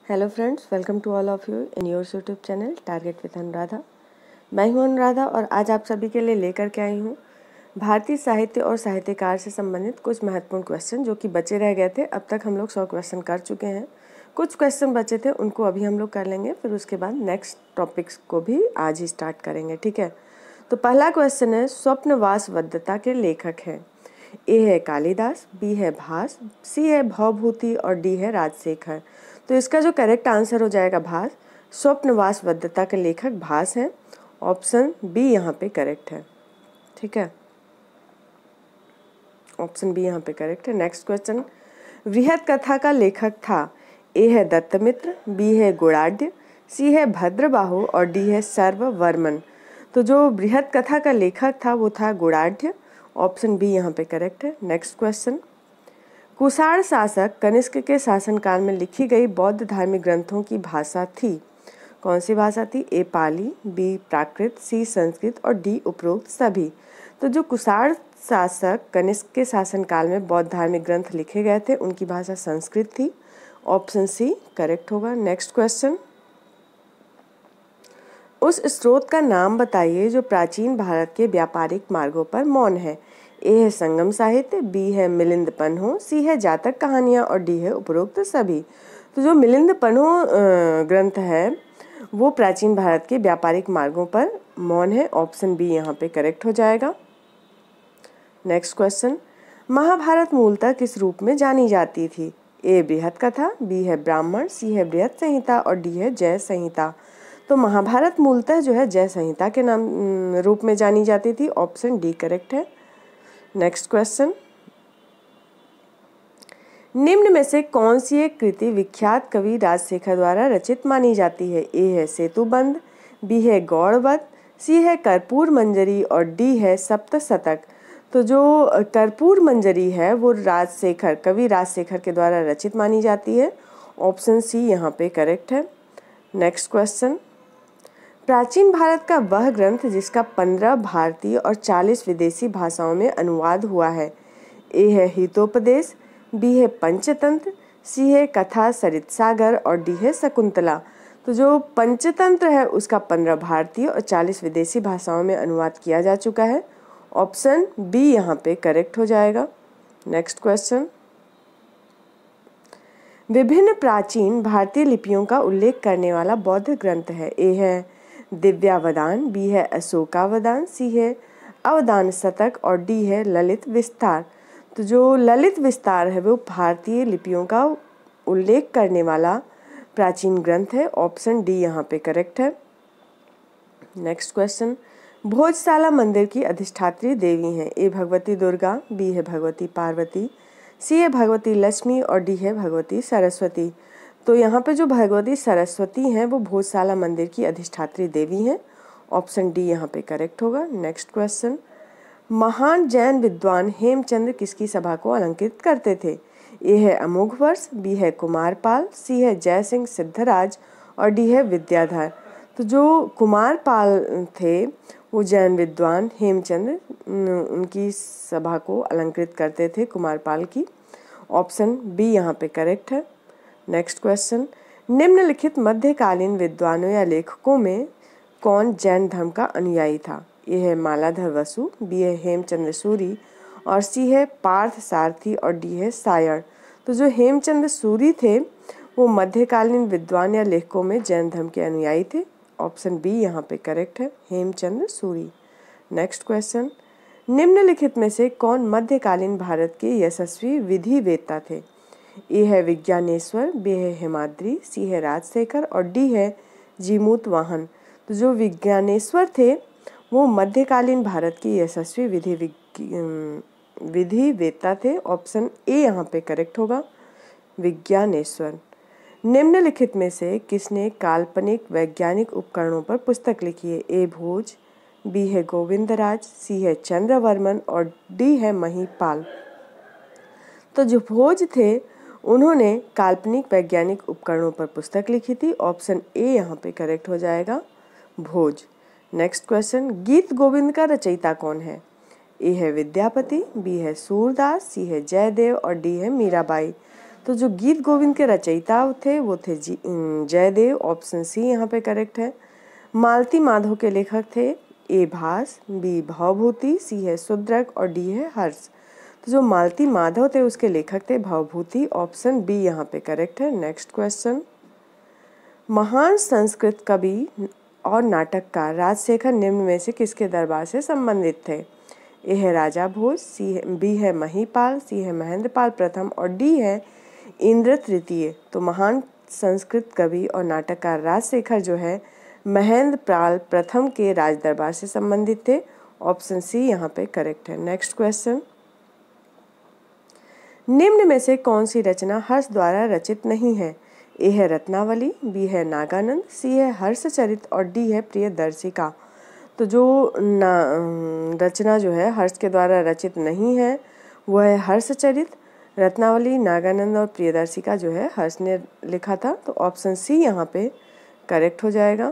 Hello friends, welcome to all of you in your YouTube channel target with Anuradha. मैं हूं अनुराधा और आज आप सभी के लिए लेकर के आई हूं भारतीय साहित्य और साहित्यकार से संबंधित कुछ महत्वपूर्ण क्वेश्चन जो कि बचे रह गए थे। अब तक हम लोग 100 क्वेश्चन कर चुके हैं। कुछ क्वेश्चन बचे थे, उनको अभी हम लोग कर लेंगे, फिर उसके बाद नेक्स्ट टॉपिक्स को भी आज ही स्टार्ट करेंगे। ठीक है, तो पहला क्वेश्चन है, स्वप्नवासवदत्ता के लेखक हैं। ए है कालिदास, बी है भास, सी है भवभूति और डी है राजशेखर। तो इसका जो करेक्ट आंसर हो जाएगा भास। स्वप्नवासवदत्ता के लेखक भास हैं। ऑप्शन बी यहाँ पे करेक्ट है। ठीक है, ऑप्शन बी यहाँ पे करेक्ट है। नेक्स्ट क्वेश्चन, वृहत कथा का लेखक था। ए है दत्तमित्र, बी है गुणाढ्य, सी है भद्रबाहु और डी है सर्ववर्मन। तो जो बृहत कथा का लेखक था वो था गुणाढ्य। ऑप्शन बी यहाँ पे करेक्ट है। नेक्स्ट क्वेश्चन, कुषाण शासक कनिष्क के शासनकाल में लिखी गई बौद्ध धार्मिक ग्रंथों की भाषा थी। कौन सी भाषा थी? ए पाली, बी प्राकृत, सी संस्कृत और डी उपरोक्त सभी। तो जो कुषाण शासक कनिष्क के शासनकाल में बौद्ध धार्मिक ग्रंथ लिखे गए थे उनकी भाषा संस्कृत थी। ऑप्शन सी करेक्ट होगा। नेक्स्ट क्वेश्चन, उस स्रोत का नाम बताइए जो प्राचीन भारत के व्यापारिक मार्गों पर मौन है। ए है संगम साहित्य, बी है मिलिंद पन्हो, सी है जातक कहानियाँ और डी है उपरोक्त सभी। तो जो मिलिंद पन्हो ग्रंथ है वो प्राचीन भारत के व्यापारिक मार्गों पर मौन है। ऑप्शन बी यहाँ पे करेक्ट हो जाएगा। नेक्स्ट क्वेश्चन, महाभारत मूलतः किस रूप में जानी जाती थी? ए बृहत कथा, बी है ब्राह्मण, सी है बृहत संहिता और डी है जय संहिता। तो महाभारत मूलतः जो है जय संहिता के नाम रूप में जानी जाती थी। ऑप्शन डी करेक्ट है। नेक्स्ट क्वेश्चन, निम्न में से कौन सी एक कृति विख्यात कवि राजशेखर द्वारा रचित मानी जाती है? ए है सेतुबंध, बी है गौड़वध, सी है कर्पूर मंजरी और डी है सप्तशतक। तो जो कर्पूर मंजरी है वो कवि राजशेखर के द्वारा रचित मानी जाती है। ऑप्शन सी यहाँ पे करेक्ट है। नेक्स्ट क्वेश्चन, प्राचीन भारत का वह ग्रंथ जिसका 15 भारतीय और 40 विदेशी भाषाओं में अनुवाद हुआ है। ए है हितोपदेश, बी है पंचतंत्र, सी है कथा सरितसागर और डी है शकुंतला। तो जो पंचतंत्र है उसका 15 भारतीय और 40 विदेशी भाषाओं में अनुवाद किया जा चुका है। ऑप्शन बी यहाँ पे करेक्ट हो जाएगा। नेक्स्ट क्वेश्चन, विभिन्न प्राचीन भारतीय लिपियों का उल्लेख करने वाला बौद्ध ग्रंथ है। ए है दिव्यावदान, बी है अशोकावदान, सी है अवदान शतक और डी है ललित विस्तार। तो जो ललित विस्तार है वो भारतीय लिपियों का उल्लेख करने वाला प्राचीन ग्रंथ है। ऑप्शन डी यहाँ पे करेक्ट है। नेक्स्ट क्वेश्चन, भोजशाला मंदिर की अधिष्ठात्री देवी हैं। ए भगवती दुर्गा, बी है भगवती पार्वती, सी है भगवती लक्ष्मी और डी है भगवती सरस्वती। तो यहाँ पे जो भगवती सरस्वती हैं वो भोजशाला मंदिर की अधिष्ठात्री देवी हैं। ऑप्शन डी यहाँ पे करेक्ट होगा। नेक्स्ट क्वेश्चन, महान जैन विद्वान हेमचंद्र किसकी सभा को अलंकृत करते थे? ए है अमोघवर्ष, बी है कुमारपाल, सी है जयसिंह सिद्धराज और डी है विद्याधर। तो जो कुमारपाल थे वो जैन विद्वान हेमचंद्र उनकी सभा को अलंकृत करते थे, कुमारपाल की। ऑप्शन बी यहाँ पे करेक्ट है। नेक्स्ट क्वेश्चन, निम्नलिखित मध्यकालीन विद्वानों या लेखकों में कौन जैन धर्म का अनुयायी था? ए है मालाधर वसु, बी है हेमचंद्र सूरी और सी है पार्थ सारथी और डी है सायण। तो जो हेमचंद्र सूरी थे वो मध्यकालीन विद्वान या लेखकों में जैन धर्म के अनुयायी थे। ऑप्शन बी यहाँ पे करेक्ट है, हेमचंद्र सूरी। नेक्स्ट क्वेश्चन, निम्नलिखित में से कौन मध्यकालीन भारत के यशस्वी विधिवेत्ता थे? ए है विज्ञानेश्वर, बी है हेमाद्री, सी है राजशेखर और डी है जीमूत वाहन। तो जो विज्ञानेश्वर थे वो मध्यकालीन भारत के यशस्वी विधिवेत्ता थे। ऑप्शन ए यहाँ पे करेक्ट होगा, विज्ञानेश्वर। निम्नलिखित में से किसने काल्पनिक वैज्ञानिक उपकरणों पर पुस्तक लिखी है? ए भोज, बी है गोविंदराज, सी है चंद्रवर्मन और डी है महिपाल। तो जो भोज थे उन्होंने काल्पनिक वैज्ञानिक उपकरणों पर पुस्तक लिखी थी। ऑप्शन ए यहाँ पे करेक्ट हो जाएगा, भोज। नेक्स्ट क्वेश्चन, गीत गोविंद का रचयिता कौन है? ए है विद्यापति, बी है सूरदास, सी है जयदेव और डी है मीराबाई। तो जो गीत गोविंद के रचयिता थे वो थे जयदेव, ऑप्शन सी यहाँ पे करेक्ट है। मालती माधव के लेखक थे ए भास, बी भवभूति, सी है शुद्रक और डी है हर्ष। तो जो मालती माधव थे उसके लेखक थे भवभूति, ऑप्शन बी यहाँ पे करेक्ट है। नेक्स्ट क्वेश्चन, महान संस्कृत कवि और नाटककार राजशेखर निम्न में से किसके दरबार से संबंधित थे? ए है राजा भोज, बी है महीपाल, सी है महेंद्रपाल प्रथम और डी है इंद्र तृतीय। तो महान संस्कृत कवि और नाटककार राजशेखर जो है महेंद्रपाल प्रथम के राज दरबार से संबंधित थे, ऑप्शन सी यहाँ पे करेक्ट है। नेक्स्ट क्वेश्चन, निम्न में से कौन सी रचना हर्ष द्वारा रचित नहीं है? ए है रत्नावली, बी है नागानंद, सी है हर्षचरित और डी है प्रियदर्शिका। तो जो रचना जो है हर्ष के द्वारा रचित नहीं है वो है हर्षचरित। रत्नावली, नागानंद और प्रियदर्शिका जो है हर्ष ने लिखा था, तो ऑप्शन सी यहाँ पे करेक्ट हो जाएगा।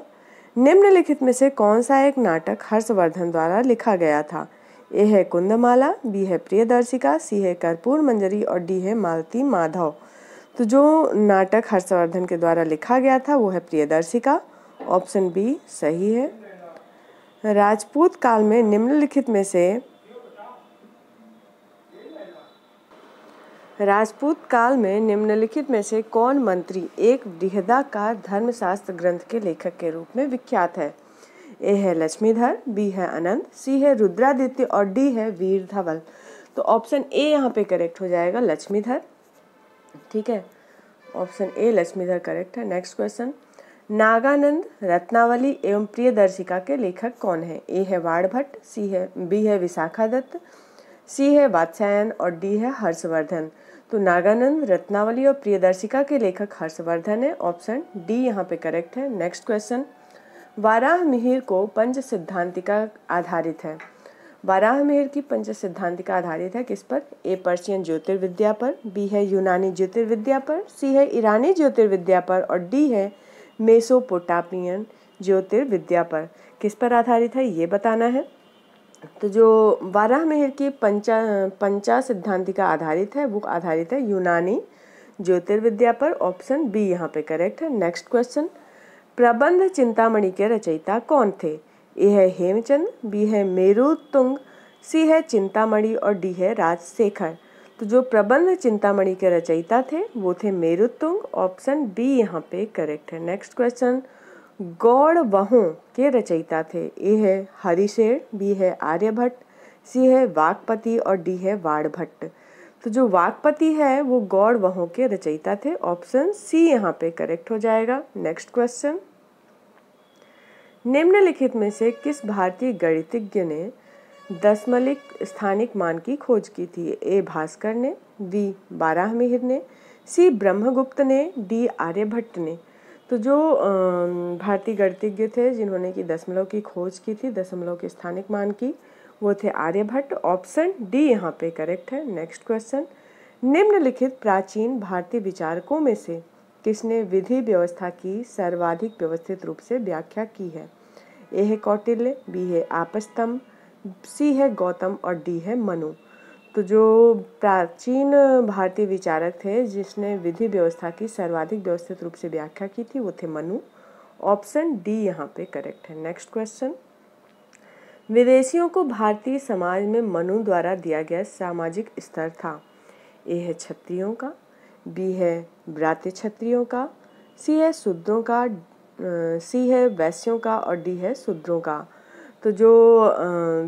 निम्नलिखित में से कौन सा एक नाटक हर्षवर्धन द्वारा लिखा गया था? ए है कुंदमाला, बी है प्रियदर्शिका, सी है कर्पूर मंजरी और डी है मालती माधव। तो जो नाटक हर्षवर्धन के द्वारा लिखा गया था वो है प्रियदर्शिका, ऑप्शन बी सही है। राजपूत काल में निम्नलिखित में से कौन मंत्री एक बृहदाकार धर्मशास्त्र ग्रंथ के लेखक के रूप में विख्यात है? ए है लक्ष्मीधर, बी है अनंत, सी है रुद्रादित्य और डी है वीर धवल। तो ऑप्शन ए यहाँ पे करेक्ट हो जाएगा, लक्ष्मीधर। ठीक है, ऑप्शन ए लक्ष्मीधर करेक्ट है। नेक्स्ट क्वेश्चन, नागानंद, रत्नावली एवं प्रियदर्शिका के लेखक कौन है? ए है वाणभट्ट, बी है विशाखा दत्त, सी है वात्स्यायन और डी है हर्षवर्धन। तो नागानंद, रत्नावली और प्रियदर्शिका के लेखक हर्षवर्धन है, ऑप्शन डी यहाँ पे करेक्ट है। नेक्स्ट क्वेश्चन, वाराहमिहिर को पंच सिद्धांतिका आधारित है। वाराहमिहिर की पंच सिद्धांतिका आधारित है किस पर? ए पर्शियन ज्योतिर्विद्या पर, बी है यूनानी ज्योतिर्विद्या पर, सी है ईरानी ज्योतिर्विद्या पर और डी है मेसोपोटामियन ज्योतिर्विद्या पर। किस पर आधारित है ये बताना है। तो जो वाराहमिहिर की पंचा सिद्धांतिका आधारित है वो आधारित है यूनानी ज्योतिर्विद्या पर, ऑप्शन बी यहाँ पे करेक्ट है। नेक्स्ट क्वेश्चन, प्रबंध चिंतामणि के रचयिता कौन थे? ए है हेमचंद, बी है मेरुतुंग, सी है चिंतामणि और डी है राजशेखर। तो जो प्रबंध चिंतामणि के रचयिता थे वो थे मेरुतुंग, ऑप्शन बी यहाँ पे करेक्ट है। नेक्स्ट क्वेश्चन, गौड़वहों के रचयिता थे। ए है हरिशेर, बी है आर्यभट्ट, सी है वाकपति और डी है वाणभट्ट। तो जो वाकपति है वो गौड़वहों के रचयिता थे, ऑप्शन सी यहाँ पे करेक्ट हो जाएगा। नेक्स्ट क्वेश्चन, निम्नलिखित में से किस भारतीय गणितज्ञ ने दशमलव स्थानिक मान की खोज की थी? ए भास्कर ने, बी वाराहमिहिर ने, सी ब्रह्मगुप्त ने, डी आर्यभट्ट ने। तो जो भारतीय गणितज्ञ थे जिन्होंने की दशमलव की खोज की थी, दशमलव के स्थानिक मान की, वो थे आर्यभट्ट, ऑप्शन डी यहाँ पे करेक्ट है। नेक्स्ट क्वेश्चन, निम्नलिखित प्राचीन भारतीय विचारकों में से किसने विधि व्यवस्था की सर्वाधिक व्यवस्थित रूप से व्याख्या की है? ए है कौटिल्य, बी है आपस्तम्भ, सी है गौतम और डी है मनु। तो जो प्राचीन भारतीय विचारक थे जिसने विधि व्यवस्था की सर्वाधिक व्यवस्थित रूप से व्याख्या की थी वो थे मनु, ऑप्शन डी यहाँ पे करेक्ट है। नेक्स्ट क्वेश्चन, विदेशियों को भारतीय समाज में मनु द्वारा दिया गया सामाजिक स्तर था। ए है क्षत्रियों का, बी है ब्रात्य क्षत्रियों का, सी है शूद्रों का, सी है वैश्यों का और डी है शूद्रों का। तो जो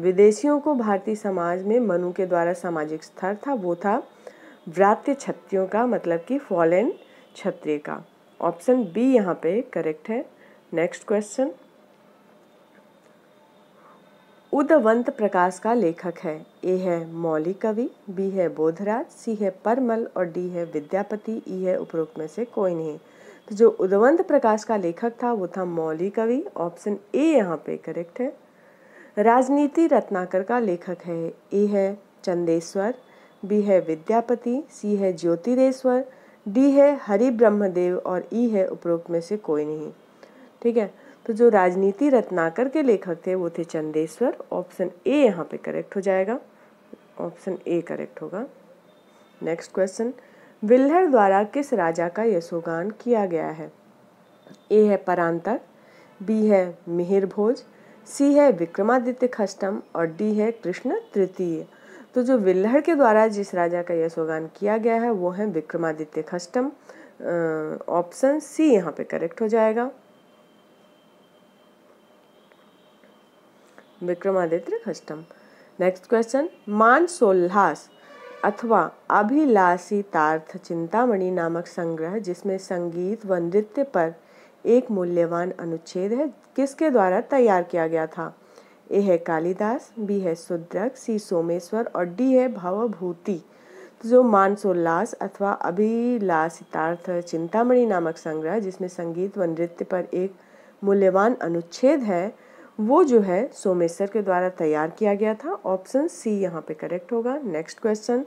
विदेशियों को भारतीय समाज में मनु के द्वारा सामाजिक स्तर था वो था ब्रात्य क्षत्रियों का, मतलब कि फॉलेन क्षत्रिय का, ऑप्शन बी यहाँ पे करेक्ट है। नेक्स्ट क्वेश्चन, उदवंत प्रकाश का लेखक है। ए है मौलिक कवि, बी है बोधराज, सी है परमल और डी है विद्यापति, ई है उपरोक्त में से कोई नहीं। तो जो उदवंत प्रकाश का लेखक था वो था मौलिक कवि, ऑप्शन ए यहाँ पे करेक्ट है। राजनीति रत्नाकर का लेखक है। ए है चंदेश्वर, बी है विद्यापति, सी है ज्योतिरेश्वर, डी है हरि ब्रह्मदेव और ई है उपरोक्त में से कोई नहीं। ठीक है, तो जो राजनीति रत्नाकर के लेखक थे वो थे चंदेश्वर, ऑप्शन ए यहाँ पे करेक्ट हो जाएगा, ऑप्शन ए करेक्ट होगा। नेक्स्ट क्वेश्चन, विल्हड़ द्वारा किस राजा का यशोगान किया गया है? ए है परांतक, बी है मिहिर भोज, सी है विक्रमादित्य खष्टम और डी है कृष्ण तृतीय। तो जो विल्हड़ के द्वारा जिस राजा का यशोगान किया गया है वो है विक्रमादित्य खष्टम। ऑप्शन सी यहाँ पे करेक्ट हो जाएगा, विक्रमादित्य खष्टम। नेक्स्ट क्वेश्चन, मानसोल्लास अथवा अभिलाषितार्थ चिंतामणि नामक संग्रह जिसमें संगीत व नृत्य पर एक मूल्यवान अनुच्छेद है किसके द्वारा तैयार किया गया था? ए है कालिदास, बी है शुद्रक, सी सोमेश्वर और डी है भवभूति। तो जो मानसोल्लास अथवा अभिलाषितार्थ चिंतामणि नामक संग्रह जिसमें संगीत व नृत्य पर एक मूल्यवान अनुच्छेद है वो जो है सोमेश्वर के द्वारा तैयार किया गया था। ऑप्शन सी यहाँ पे करेक्ट होगा। नेक्स्ट क्वेश्चन,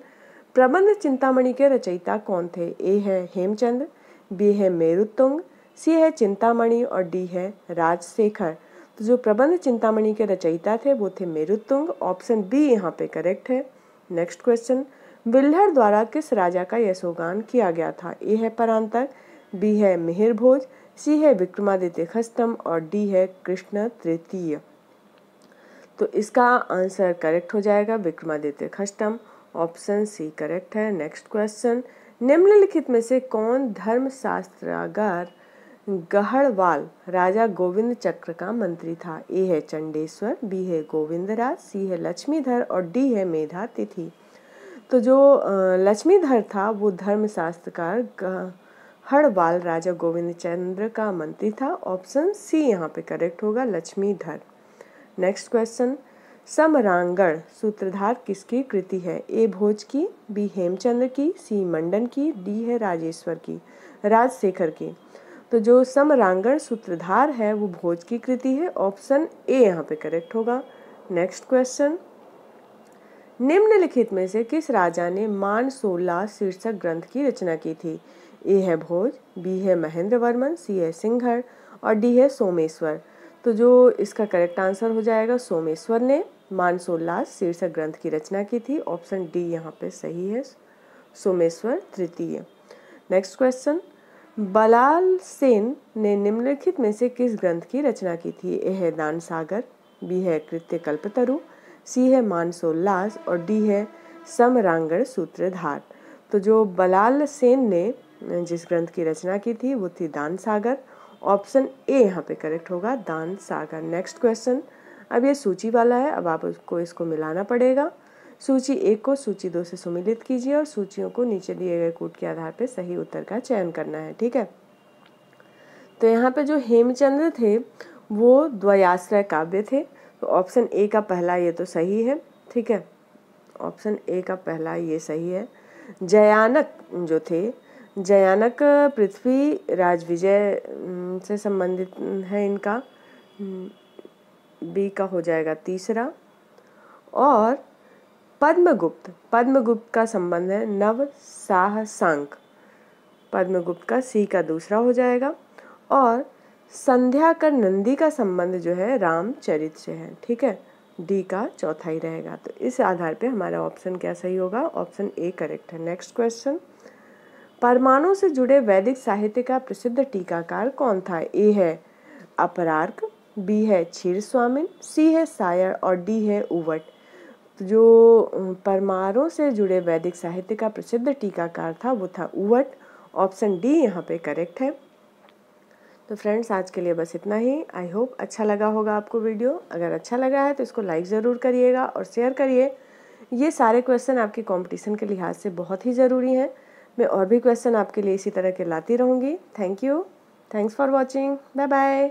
प्रबंध चिंतामणि के रचयिता कौन थे? ए है हेमचंद्र, बी है मेरुतुंग, सी है चिंतामणि और डी है राजशेखर। तो जो प्रबंध चिंतामणि के रचयिता थे वो थे मेरुतुंग। ऑप्शन बी यहाँ पे करेक्ट है। नेक्स्ट क्वेश्चन, विल्हड़ द्वारा किस राजा का यशोगान किया गया था? ए है परांतक, बी है मिहिर भोज, सी है विक्रमादित्य खष्टम और डी है कृष्ण तृतीय। तो इसका आंसर करेक्ट हो जाएगा विक्रमादित्य खष्टम। ऑप्शन सी करेक्ट है। नेक्स्ट क्वेश्चन, निम्नलिखित में से कौन धर्मशास्त्रागार गढ़वाल राजा गोविंद चक्र का मंत्री था? ए है चंडेश्वर, बी है गोविंदराज, सी है लक्ष्मीधर और डी है मेधातिथि। तो जो लक्ष्मीधर था वो धर्मशास्त्रकार गढ़वाल राजा गोविंद चंद्र का मंत्री था। ऑप्शन सी यहाँ पे करेक्ट होगा, लक्ष्मीधर। नेक्स्ट क्वेश्चन, समरांगण सूत्रधार किसकी कृति है? ए भोज की, बी हेमचंद्र की, सी मंडन की, डी है राजशेखर की। तो जो समरांगण सूत्रधार है वो भोज की कृति है। ऑप्शन ए यहाँ पे करेक्ट होगा। नेक्स्ट क्वेश्चन, निम्नलिखित में से किस राजा ने मानसोल्लास शीर्षक ग्रंथ की रचना की थी? ए है भोज, बी है महेंद्र वर्मन, सी है सिंघड़ और डी है सोमेश्वर। तो जो इसका करेक्ट आंसर हो जाएगा सोमेश्वर ने मानसोल्लास शीर्षक ग्रंथ की रचना की थी। ऑप्शन डी यहाँ पे सही है, सोमेश्वर तृतीय। नेक्स्ट क्वेश्चन, बलाल सेन ने निम्नलिखित में से किस ग्रंथ की रचना की थी? ए है दान सागर, बी है कृत्य कल्पतरु, सी है मानसोल्लास और डी है समरांगण सूत्रधार। तो जो बलाल सेन ने जिस ग्रंथ की रचना की थी वो थी दान सागर। ऑप्शन ए यहाँ पे करेक्ट होगा, दान सागर। नेक्स्ट क्वेश्चन, अब ये सूची वाला है, अब आपको इसको मिलाना पड़ेगा। सूची 1 को सूची 2 से सुमिलित कीजिए और सूचियों को नीचे दिए गए कूट के आधार पर सही उत्तर का चयन करना है, ठीक है। तो यहाँ पे जो हेमचंद्र थे वो द्वयाश्रय काव्य थे। तो ऑप्शन ए का पहला ये तो सही है, ठीक है, ऑप्शन ए का पहला ये सही है। जयानक जो थे, जयानक पृथ्वी राज विजय से संबंधित है इनका, बी का हो जाएगा तीसरा। और पद्मगुप्त का संबंध है नव साहसांक, पद्मगुप्त का सी का दूसरा हो जाएगा। और संध्याकर नंदी का संबंध जो है रामचरित से है, ठीक है, डी का चौथा ही रहेगा। तो इस आधार पे हमारा ऑप्शन क्या सही होगा? ऑप्शन ए करेक्ट है। नेक्स्ट क्वेश्चन, परमाणु से जुड़े वैदिक साहित्य का प्रसिद्ध टीकाकार कौन था? ए है अपरार्क, बी है क्षीरस्वामिन, सी है सायर और डी है उवट। तो जो परमाणु से जुड़े वैदिक साहित्य का प्रसिद्ध टीकाकार था वो था उवट। ऑप्शन डी यहाँ पे करेक्ट है। तो फ्रेंड्स आज के लिए बस इतना ही। आई होप अच्छा लगा होगा आपको वीडियो। अगर अच्छा लगा है तो इसको लाइक ज़रूर करिएगा और शेयर करिए। ये सारे क्वेश्चन आपके कंपटीशन के लिहाज से बहुत ही ज़रूरी हैं। मैं और भी क्वेश्चन आपके लिए इसी तरह के लाती रहूँगी। Thank you, thanks for watching, bye bye.